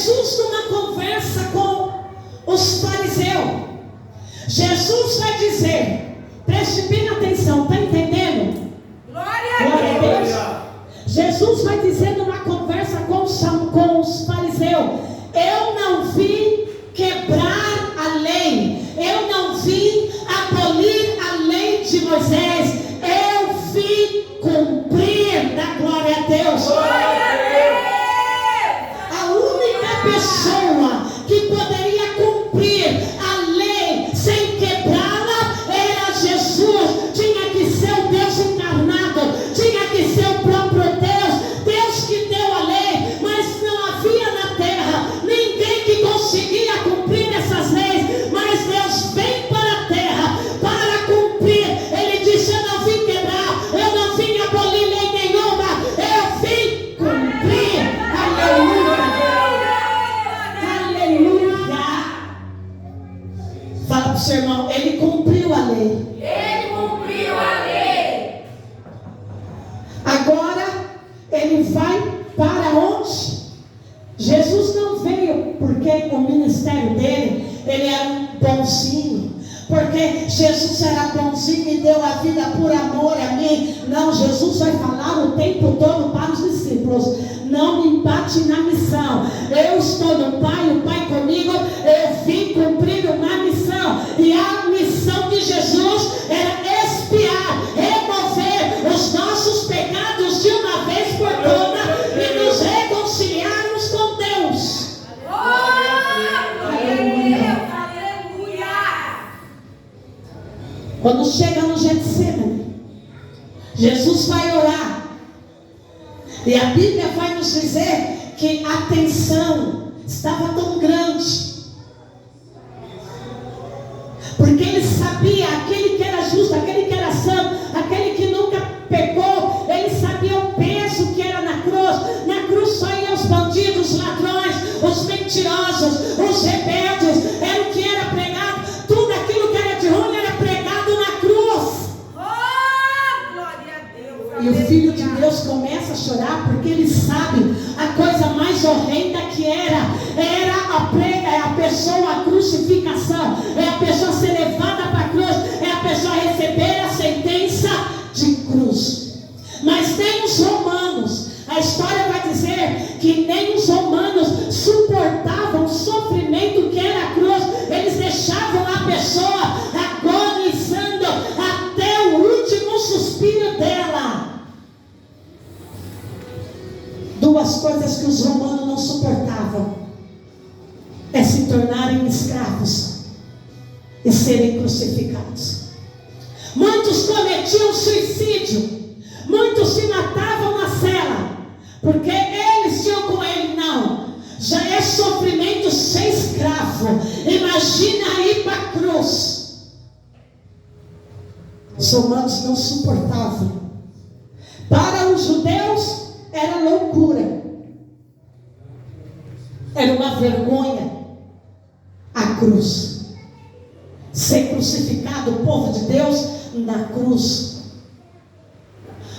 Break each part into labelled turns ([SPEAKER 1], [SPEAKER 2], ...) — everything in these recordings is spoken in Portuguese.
[SPEAKER 1] Jesus, numa conversa com os fariseus, Jesus vai dizer, preste bem atenção, está entendendo?
[SPEAKER 2] Glória a Deus.
[SPEAKER 1] Jesus vai dizer numa conversa com os fariseus: eu não vim quebrar a lei, eu não vim abolir a lei de Moisés, eu vim cumprir. Da glória a Deus.
[SPEAKER 2] Glória a Deus.
[SPEAKER 1] A única pessoa que poderia cumprir a lei sem quebrá-la era Jesus. Tinha que ser o Deus encarnado, tinha que ser o próprio Deus, Deus que deu a lei, mas não havia na terra ninguém que conseguia cumprir essas leis, mas Deus vem para a terra para cumprir. Ele disse: eu não vim quebrar, eu não vim abolir lei nenhuma, eu vim cumprir. Aleluia, aleluia. Fala para o seu irmão: ele cumpriu a lei.
[SPEAKER 2] Ele cumpriu a lei.
[SPEAKER 1] Agora ele vai para onde? Jesus não veio porque o ministério dele, ele era um bonzinho, porque Jesus era bonzinho e deu a vida por amor a mim. Não, Jesus vai falar o tempo todo para os discípulos: não me empate na missão. Eu estou no Pai, o Pai comigo, eu vim cumprir uma missão. E a missão de Jesus era expiar, remover os nossos pecados de uma vez por todas e nos reconciliarmos com Deus.
[SPEAKER 2] Glória a Deus. Aleluia.
[SPEAKER 1] Quando chega no Getsemane, Jesus vai orar, e a Bíblia vai nos dizer que a tensão estava tão grande, porque ele sabia, aquele que era justo, aquele que era santo, aquele que nunca pecou, ele sabia o peso que era na cruz. Na cruz só iam os bandidos, os ladrões, os mentirosos, os rebeldes, era o que era pregado, tudo aquilo que era de ruim era pregado na cruz.
[SPEAKER 2] Oh, glória a Deus.
[SPEAKER 1] E o Filho de Deus começa a chorar, porque ele sabe a coisa mais horrenda que era a pessoa, a crucificação, é a pessoa ser levada para a cruz, é a pessoa receber a sentença de cruz. Mas nem os romanos, a história vai dizer que nem os romanos suportavam o sofrimento que era a cruz. Eles deixavam a pessoa agonizando até o último suspiro dela. Duas coisas que os romanos não suportavam é se tornarem escravos e serem crucificados. Muitos cometiam suicídio, muitos se matavam na cela, porque eles tinham com ele: não, já é sofrimento ser escravo, imagina ir para a cruz. Os romanos não suportavam. Para os judeus era loucura, era uma vergonha a cruz, ser crucificado, o povo de Deus na cruz.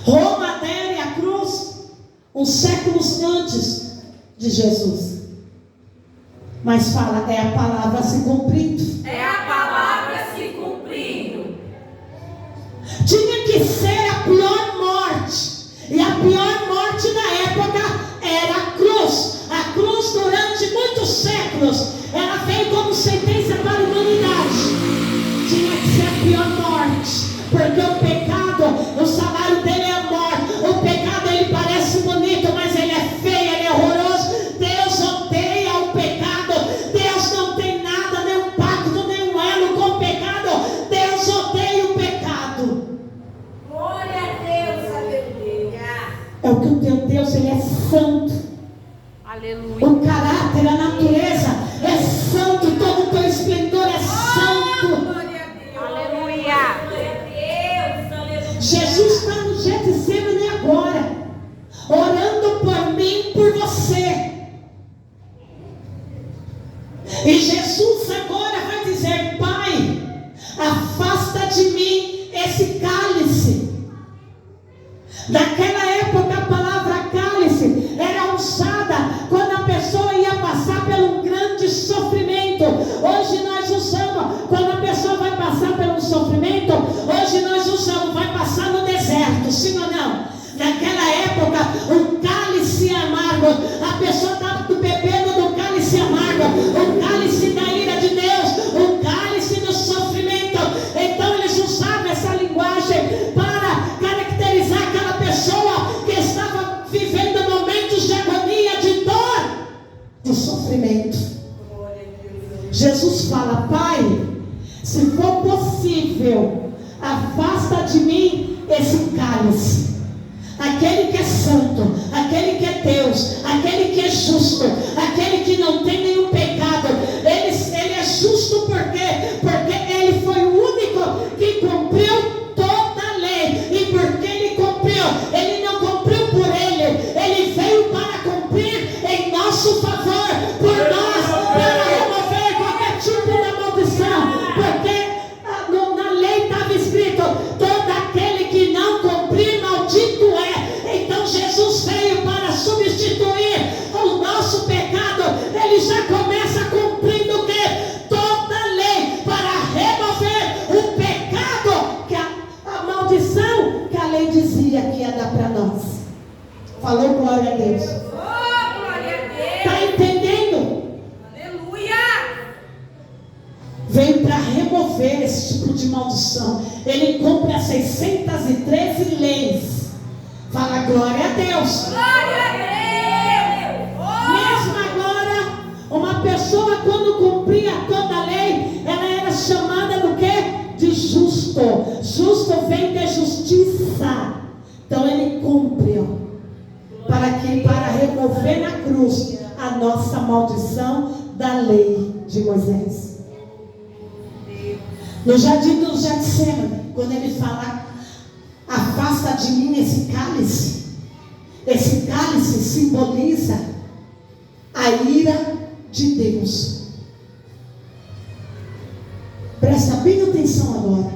[SPEAKER 1] Roma adere à cruz uns séculos antes de Jesus, mas fala: é a palavra se cumprindo.
[SPEAKER 2] É a palavra se cumprindo.
[SPEAKER 1] Tinha que ser a pior morte, e a pior morte na época era a cruz. A cruz, durante muitos séculos, ela veio como sentença para a humanidade. Tinha que ser a pior morte, porque o pecado, o salário dele é a morte. O pecado, ele parece bonito, mas ele é feio, ele é horroroso. Deus odeia o pecado. Deus não tem nada, nem um pacto, nem um elo com o pecado. Deus odeia o pecado.
[SPEAKER 2] Glória a Deus. Aleluia.
[SPEAKER 1] É o que o teu Deus, ele é santo.
[SPEAKER 2] Aleluia.
[SPEAKER 1] O caráter, a natureza é santo, todo o teu esplendor é santo.
[SPEAKER 2] Glória a Deus. Aleluia. Glória a Deus. Aleluia.
[SPEAKER 1] Jesus está no Getsemane agora, orando por mim e por você. E Jesus agora vai dizer: Pai, afasta de mim esse cálice. Naquela época a palavra cálice era usada quando a pessoa ia passar sofrimento. Jesus fala: Pai, se for possível, afasta de mim esse cálice. Aquele que é santo, aquele que é Deus, aquele que é justo, aquele que não tem nenhum pecado, ele é justo porque ele foi o único que cumpriu toda a lei. E porque ele cumpriu, ele não cumpriu por ele veio para cumprir em nosso favor, por nós, para remover qualquer tipo de maldição. Porque na lei estava escrito: todo aquele que não cumprir, maldito é. Então Jesus veio para substituir o nosso pecado. Ele já começa cumprindo o quê? Toda a lei, para remover o pecado, que a maldição que a lei dizia que ia dar para nós. Falou glória a Deus. Está entendendo?
[SPEAKER 2] Aleluia!
[SPEAKER 1] Veio para remover esse tipo de maldição. Ele cumpre as 613 leis. Fala glória a Deus.
[SPEAKER 2] Glória a Deus!
[SPEAKER 1] Mesmo agora, uma pessoa quando cumpria toda a lei, ela era chamada do quê? De justo. Justo vem de justiça. Então ele cumpriu para remover na cruz a nossa maldição da lei de Moisés. No jardim do Getsemane, quando ele fala: afasta de mim esse cálice. Esse cálice simboliza a ira de Deus. Presta bem atenção agora.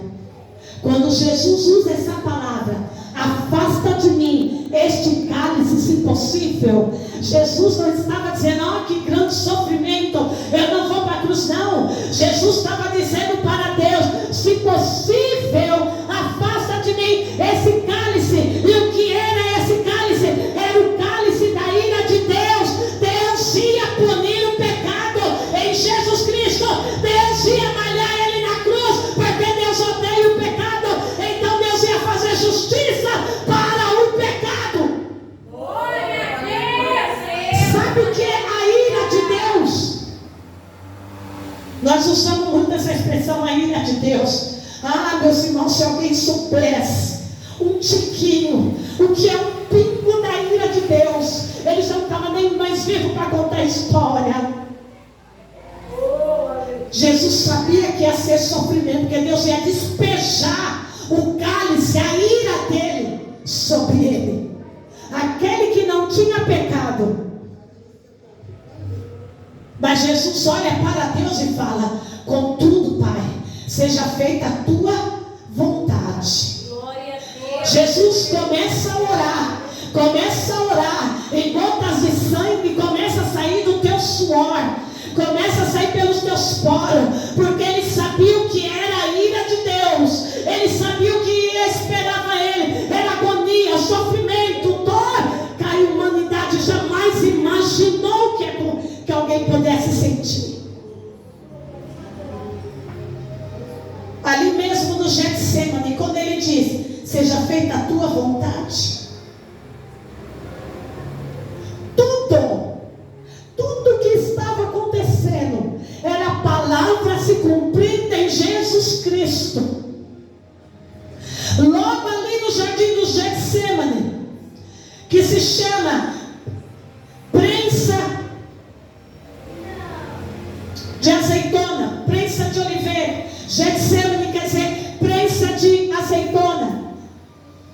[SPEAKER 1] Quando Jesus usa essa palavra, afasta de mim este cálice, se possível, Jesus não estava dizendo: ó, que grande sofrimento, eu não vou para a cruz, não. Jesus estava dizendo para Deus: se possível, afasta de mim esse cálice. E o que era esse cálice? Era o cálice da ira de Deus. Deus ia punir o pecado em Jesus Cristo. Deus ia malhar ele na cruz, porque Deus odeia o pecado. Então Deus ia fazer justiça para o pecado.
[SPEAKER 2] Glória a Deus!
[SPEAKER 1] Sabe o que é a ira de Deus? Nós usamos muito essa expressão, a ira de Deus. Ah, meus irmãos, se alguém soubesse um tiquinho, o que é um pingo da ira de Deus, ele já não estava nem mais vivo para contar a história. Jesus sabia que ia ser sofrimento, porque Deus ia despejar o cálice, a ira dele sobre ele. Aquele que não tinha pecado. Mas Jesus olha para Deus e fala: contudo, Pai, seja feita a tua vontade.
[SPEAKER 2] Glória a Deus!
[SPEAKER 1] Jesus começa a orar, e gotas de sangue começa a sair do teu suor, começa a sair pelos teus poros, porque ele sabia o que era a ira de Deus, ele sabia o que esperava ele, era agonia, sofrimento, dor, que a humanidade jamais imaginou que alguém pudesse sentir. Ali mesmo no Getsemane, quando ele diz: seja feita a tua vontade, tudo que estava acontecendo era a palavra se cumprindo em Jesus Cristo. Logo ali no jardim do Getsemane, que se chama prensa de azeitona, prensa de oliveira. Getsemane quer dizer prensa de azeitona.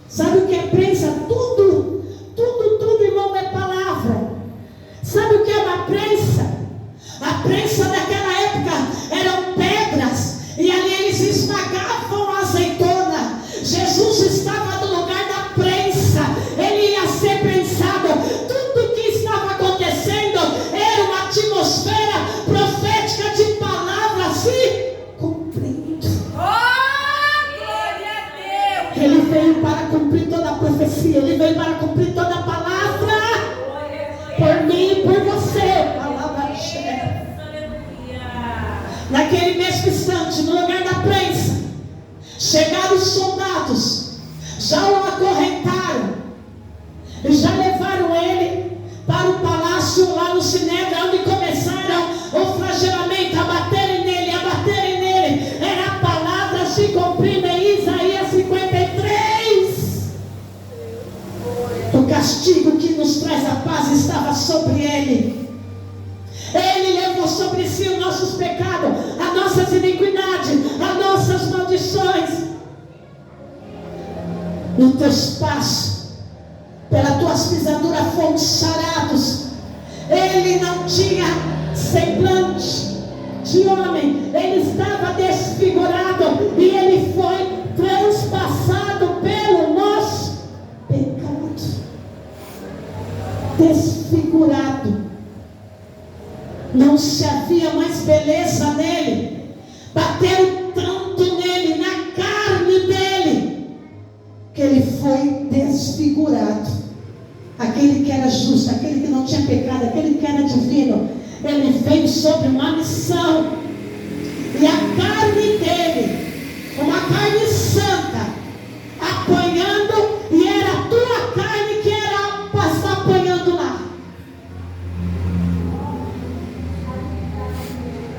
[SPEAKER 1] Sabe o que é prensa? Tudo, irmão, é palavra. Sabe o que é uma prensa? A prensa daquela época eram pedras, e ali eles esmagavam a azeitona. Jesus estava no lugar da prensa, ele ia ser prensado. Tudo que estava acontecendo era uma atmosfera profética de palavras se cumprindo.
[SPEAKER 2] Oh, glória a Deus!
[SPEAKER 1] Ele veio para cumprir toda a profecia, ele veio para cumprir toda a palavra por mim e por você. Palavra cheia. Naquele mesmo instante, no lugar da prensa, chegaram os soldados, já o acorrentaram e já levaram ele para o palácio lá no Sinédrio, onde começaram estava sobre ele. Ele levou sobre si os nossos pecados, as nossas iniquidades, as nossas maldições. Nos teus passos, pelas tuas pisaduras fomos sarados. Ele não tinha semblante de homem, ele estava desfigurado e ele foi transpassado pelo nosso pecado. Desfigurado. Não se havia mais beleza nele. Bateram tanto nele, na carne dele, que ele foi desfigurado. Aquele que era justo, aquele que não tinha pecado, aquele que era divino, ele veio sobre uma missão. E a carne dele, uma carne santa, apanhando, e era a tua carne que era passar apanhando lá.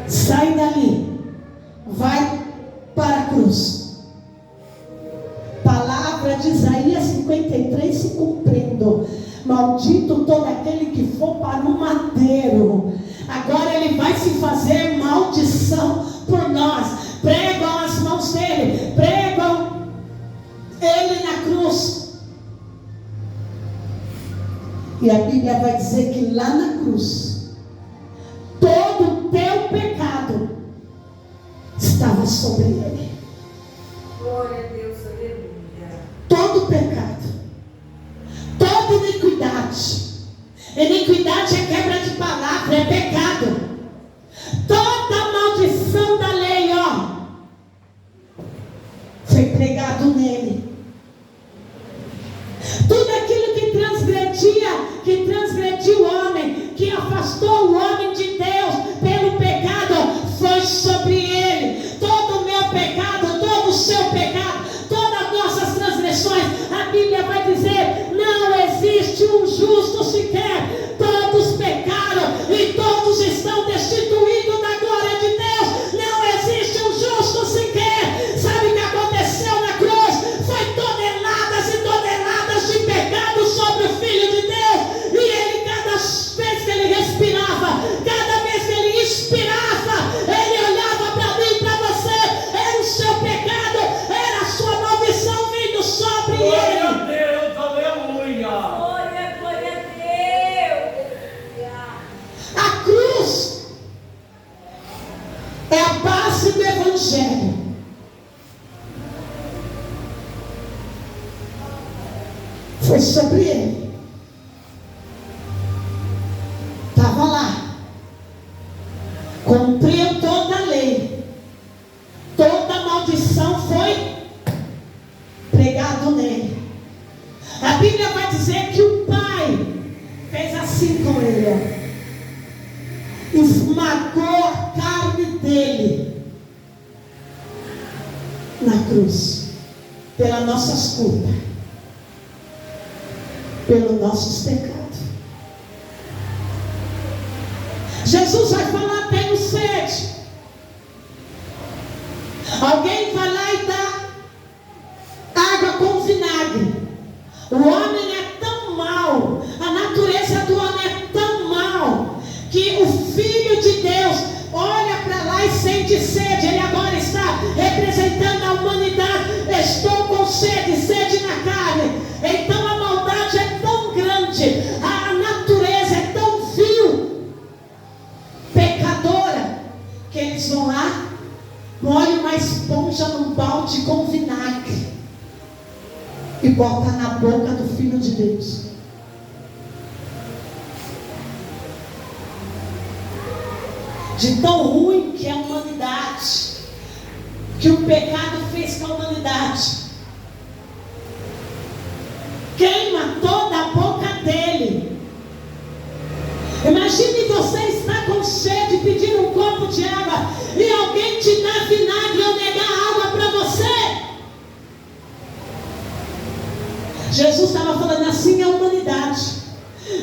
[SPEAKER 1] Sai dali, vai para a cruz. Palavra de Isaías 53 se cumprindo. Maldito todo aquele que for para o madeiro. Agora ele vai se fazer maldição por nós. Pregam as mãos dele, pregam ele na cruz. E a Bíblia vai dizer que lá na cruz, todo o teu pecado estava sobre ele.
[SPEAKER 2] Glória a Deus, aleluia.
[SPEAKER 1] Todo pecado, toda iniquidade. Iniquidade é quebra de palavra, é pecado. Toda maldição da lei, foi pregado nele. Tudo aquilo que transgrediu o homem, que afastou o homem de Deus pelo pecado, foi sobre ele. Todo o meu pecado, todo o seu pecado, todas as nossas transgressões, a Bíblia vai dizer, não existe um justo sequer. Todos pecaram e todos estão destituídos da glória de Deus. Não existe um justo sequer. Sabe o que aconteceu na cruz? Foi toneladas e toneladas de pecado sobre o Filho de Deus. E ele, cada vez que ele respirava, cada vez que ele inspirava, ele olhava para mim e para você. Era o seu pecado, era a sua maldição vindo sobre ele.
[SPEAKER 3] Glória a Deus, aleluia.
[SPEAKER 2] Glória, glória a Deus.
[SPEAKER 1] A cruz é a base do Evangelho. Foi sobre ele. Estava lá. Cumpriu toda a lei. Toda a maldição foi pregado nele. A Bíblia vai dizer que o Pai fez assim com ele. Esmagou a carne dele na cruz, pelas nossas culpas, pelos nossos pecados. Jesus vai falar, tenho sede. Alguém vai lá e dá água com vinagre. O homem é tão mau, a natureza do homem é tão mau, que o Filho de Deus olha para lá e sente sede. Ele agora está representando a humanidade. Estou com sede, sede na carne. Então a maldade é tão grande, a natureza é tão vil, pecadora, que eles vão lá, molham uma esponja num balde com vinagre e bota na boca do Filho de Deus. De tão ruim que é a humanidade, que o pecado fez com a humanidade. Queima toda a boca dele. Imagine você estar com sede, pedir um copo de água e alguém te dá vinagre ou negar água para você. Jesus estava falando assim a humanidade.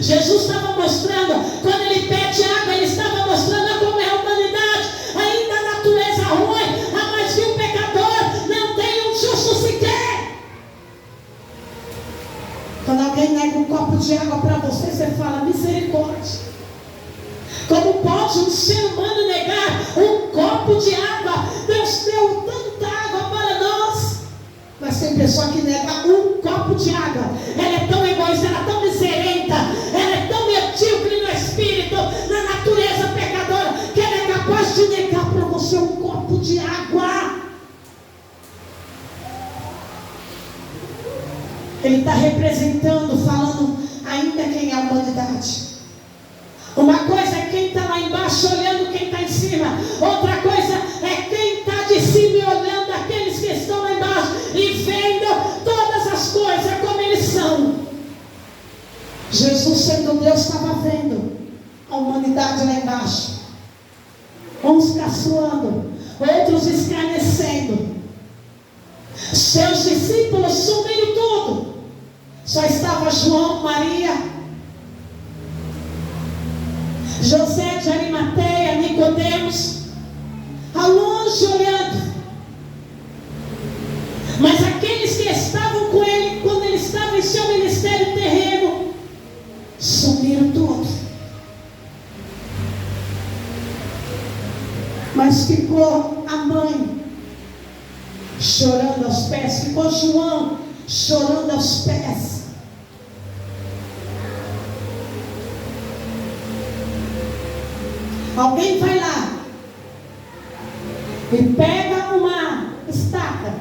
[SPEAKER 1] Jesus estava mostrando, quando ele pede água, ele estava mostrando como é a humanidade. Ainda a natureza ruim, a mais vil pecador, não tem um justo sequer. Quando alguém nega nega um copo de água para você, você fala, misericórdia. Como pode um ser humano negar um copo de água? Deus deu tanta água para nós. Mas tem pessoa que nega um copo de água. Ela é tão egoísta, ela é tão miserenta, ela é tão medíocre no espírito, na natureza pecadora, que ela é capaz de negar para você um copo de água. Ele está representando, falando ainda quem é a humanidade. Uma coisa é quem está lá embaixo olhando quem está em cima. Outra coisa é quem está de cima e olhando aqueles que estão lá embaixo e vendo todas as coisas como eles são. Jesus, sendo Deus, estava vendo a humanidade lá embaixo. Uns caçoando, outros escarnecendo. Seus discípulos sumiram tudo. Só estava João, Maria, José de Arimateia, Nicodemos, ao longe olhando. Mas aqueles que estavam com ele, quando ele estava em seu ministério terreno, sumiram todos. Mas ficou a mãe chorando aos pés, ficou João chorando aos pés. Alguém vai lá e pega uma estaca,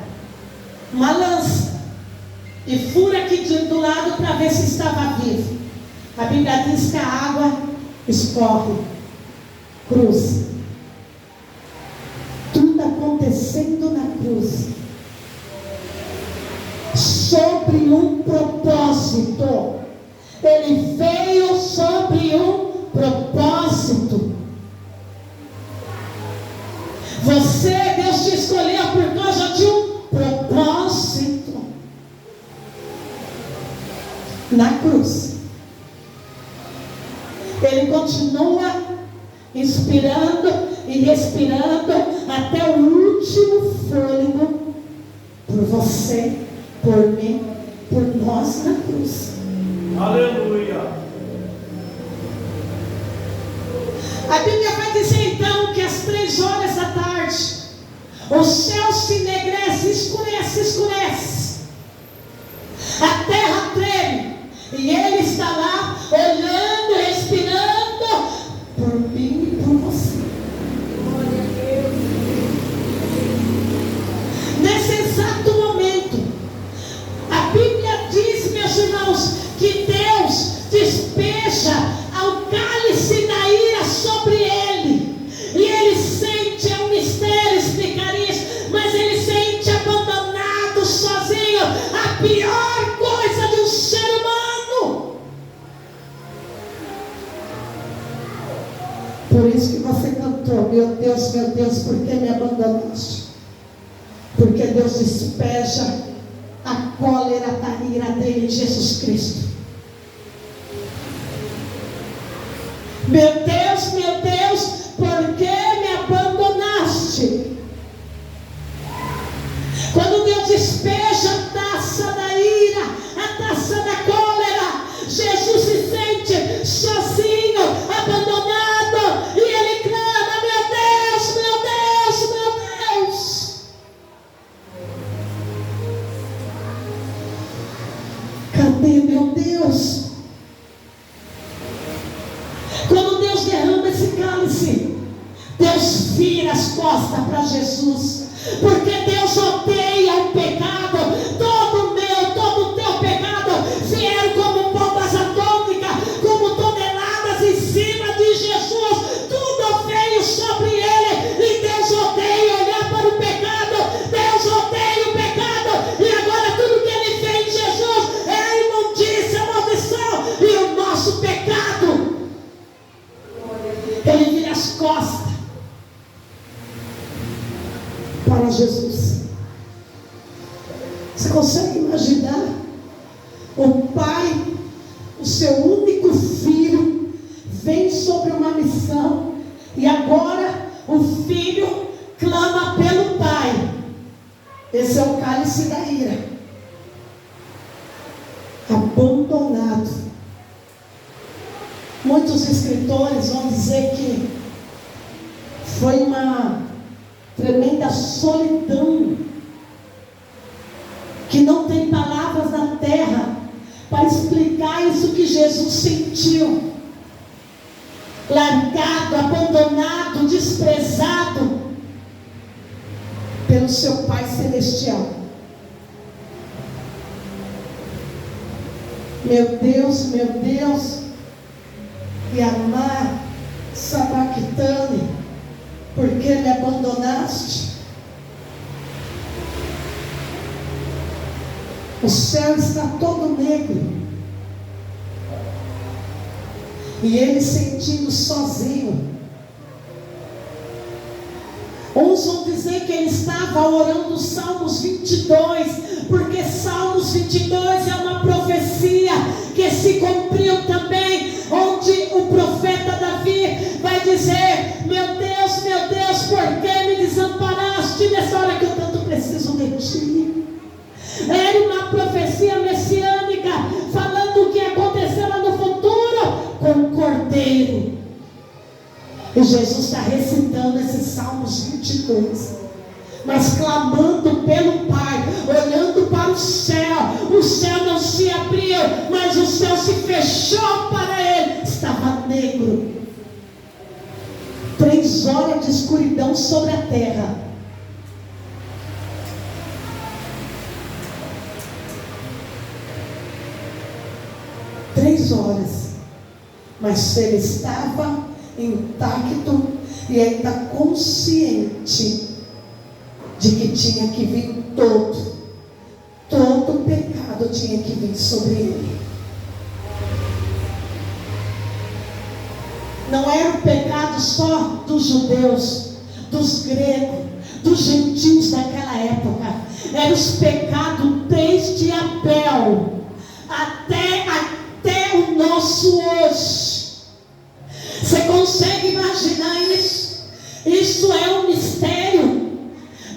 [SPEAKER 1] uma lança, e fura aqui do lado para ver se estava vivo. A Bíblia diz que a água escorre, cruz. Tudo acontecendo na cruz, sobre um propósito. Ele veio sobre um propósito. Você, Deus te escolheu por causa de um propósito. Na cruz, Ele continua inspirando e respirando até o último fôlego por você, por mim, por nós na cruz.
[SPEAKER 3] Aleluia.
[SPEAKER 1] A Bíblia vai dizer então que às 3 horas da tarde o céu se enegrece, escurece, a terra treme, e Ele está lá olhando, respirando por mim e por você. Nesse exato momento, a Bíblia diz, meus irmãos, que Deus despeja ao cálice da ira sobre ele, e ele sente, é um mistério explicar isso, mas ele sente abandonado, sozinho, a pior coisa de um ser humano. Por isso que você cantou, meu Deus, por que me abandonaste? Porque Deus despeja a cólera da ira dele em Jesus Cristo. Meu Deus, por que me abandonaste? Quando Deus despeja a taça da ira, a taça da cólera, Jesus se sente sozinho, abandonado, e ele clama, meu Deus, meu Deus, meu Deus. Cadê meu Deus? Quando Deus derrama esse cálice, Deus vira as costas para Jesus, porque Deus odeia o pecado. Todo o meu, todo o teu pecado vieram como bombas atômicas, como toneladas em cima de Jesus. Tudo veio sobre ele, e Deus odeia olhar para o pecado. Deus odeia o pecado, e agora tudo que ele fez em Jesus é a imundícia, a maldição e o nosso pecado. Ele vira as costas para Jesus. Você consegue imaginar? O pai, o seu único filho, vem sobre uma missão, e agora o filho clama pelo pai. Esse é o cálice da ira. Abandonado. Muitos escritores vão dizer que foi uma tremenda solidão, que não tem palavras na terra para explicar isso que Jesus sentiu. Largado, abandonado, desprezado pelo seu Pai Celestial. Meu Deus, Yamá Sabachthani, por que me abandonaste? O céu está todo negro. E ele sentindo sozinho. Uns vão dizer que ele estava orando Salmos 22, porque Salmos 22 é uma profecia que se cumpriu também, onde o profeta Davi vai dizer: meu Deus, por que me desamparaste nessa hora que eu tanto preciso de ti? Era uma profecia messiânica, falando o que aconteceu lá no futuro com o Cordeiro. E Jesus está recitando esses Salmos 22, mas clamando pelo Pai, olhando para o céu não se abriu, mas o céu se fechou para ele, estava negro. 3 horas de escuridão sobre a terra. Três horas, mas ele estava intacto e ainda consciente de que tinha que vir todo pecado tinha que vir sobre ele. Não era o pecado só dos judeus, dos gregos, dos gentios daquela época, eram os pecados desde Abel até o nosso hoje. Você consegue imaginar isso? Isso é um mistério.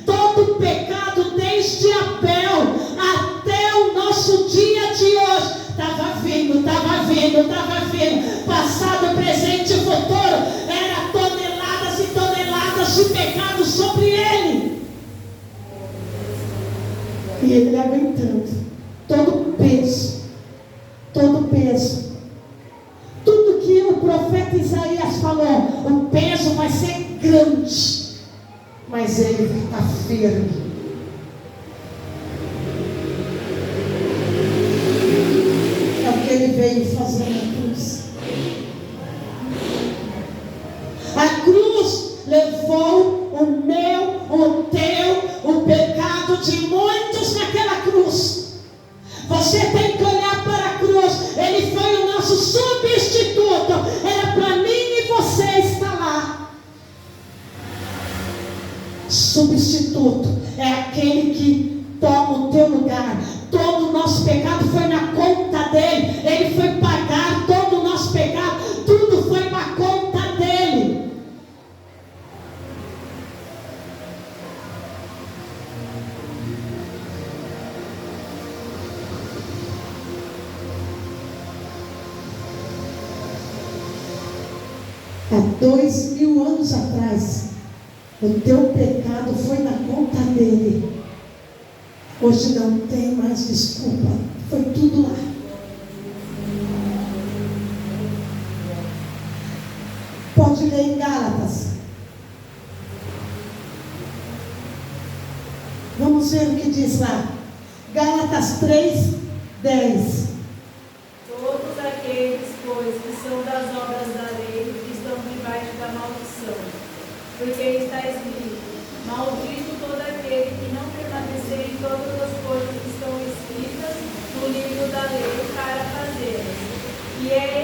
[SPEAKER 1] Todo pecado desde Abel até o nosso dia de hoje estava vindo. Passado, presente e futuro. Era toneladas e toneladas de pecado sobre ele. E ele aguentando todo o peso. Tudo que o profeta Isaías falou, o peso vai ser grande, mas ele vai estar firme. É o que ele veio fazer na cruz. A cruz levou o meu, o teu, o pecado de muitos naquela cruz. Você tem que olhar para a cruz. Ele foi o nosso substituto. Era para mim e você estar lá. Substituto é aquele que toma o teu lugar. Todo o nosso pecado foi na conta dele. Ele foi pagar todo o nosso pecado. Tudo foi para a conta dele. Há 2000 anos atrás, o teu pecado foi na conta dele. Hoje não tem mais desculpa. Foi tudo lá. Pode ler em Gálatas. Vamos ver o que diz lá. Gálatas 3:10.
[SPEAKER 2] Todos aqueles, pois, que são das obras da lei, estão debaixo da maldição. Porque está escrito: maldito todo aquele que não permanecer em todas as coisas que estão escritas no livro da lei para fazê-las. E é